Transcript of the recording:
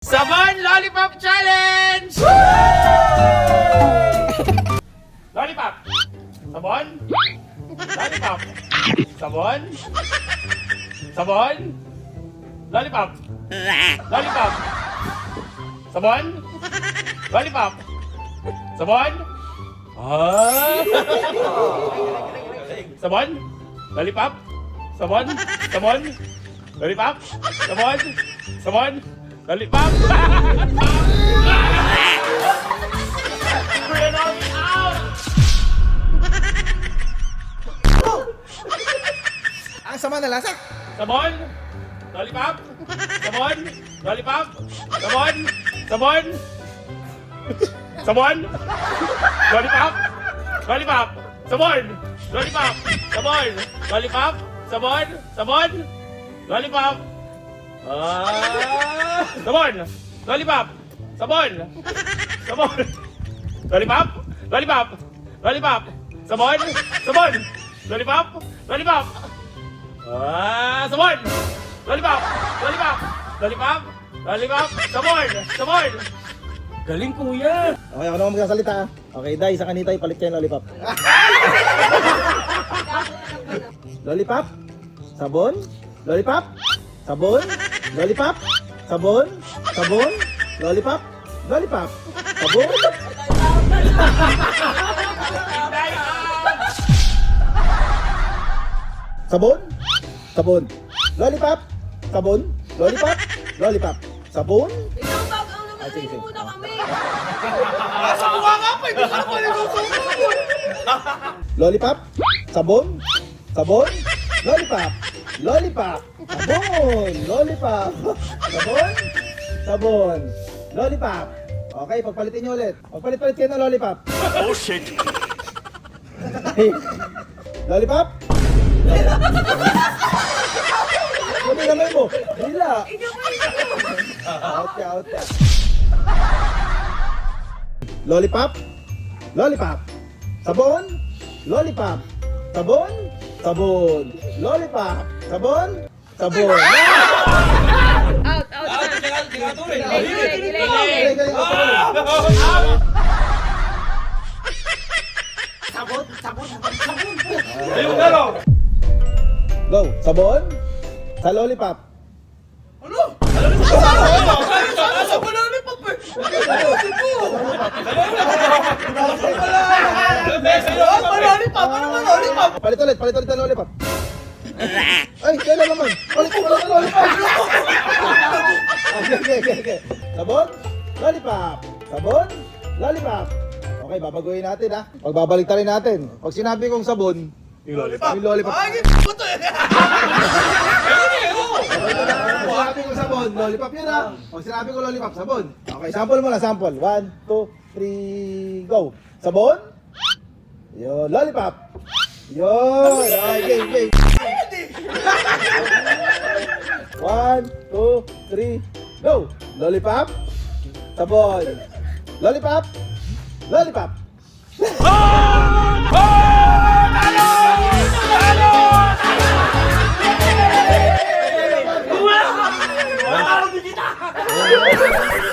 Sabon Lollipop Challenge! Lollipop! Sabon! Lollipop! Sabon! Sabon! Lollipop! Lollipop! Sabon! Lollipop! Sabon! Ah! Sabon! Lollipop! Sabon! Sabon! Lollipop! Sabon! Sabon! Lollipop! We're not out! Ang sama na lasa. Sabon! Lollipop! Sabon! Lollipop! Sabon! Sabon! Sabon! Lollipop! Lollipop! Sabon! Lollipop! Sabon! Lollipop! Sabon! Sabon! Lollipop! Ah! Sabon! Lollipop! Sabon! Sabon! Lollipop! Lollipop! Lollipop! Sabon! Sabon! Lollipop! Lollipop! Ah! Sabon! Lollipop! Lollipop! Lollipop! Lollipop! Sabon! Sabon! Galing kuya! Okay, ako naman magsasalita. Okay, Day, sa kanita ipalit kayo yung lollipop. Lollipop? Sabon? Lollipop? Sabon? Lollipop? Sabon? Sabon? Lollipop? Lollipop? Sabon? Sabon? Sabon? Lollipop? Sabon? Lollipop? Lollipop? Sabon? Ikaw bagang naman, Sige, sige. muna kami. Lollipop? Sabon? Sabon? Lollipop? Lollipop? Sabon? Lollipop? Sabon? Sabon? Lollipop? Okay, pagpalitin nyo ulit. Pagpalit-palit kayo ng lollipop. Oh shit! Lollipop? Buti naman mo. Hila. Out ka, out ka. Lollipop? Lollipop? Sabon? Lollipop? Sabon? Sabon? Lollipop? Sabon? Sabon? Out, out, out. Delay. Galing, galing, Ayun na lang! Go! Sabon? Sa lollipop? Palit ulit ang lollipop. Ay, kailan naman? Palit ang lollipop. Okay. Sabon? Lollipop. Sabon? Lollipop. Okay, babaguhin natin ha. Pagbabalik rin natin. Pag sinabi kong sabon, yung lollipop. Yung lollipop. Pag sinabi kong sabon, lollipop yun ha. Pag sinabi kong lollipop, sabon. Okay, sample mo na, sample. 1, 2, 3, go. Sabon? Yun, lollipop. Yun. Okay, game. 1, 2, 3, go. Lollipop. Sabon. Lollipop. Lollipop. Talo!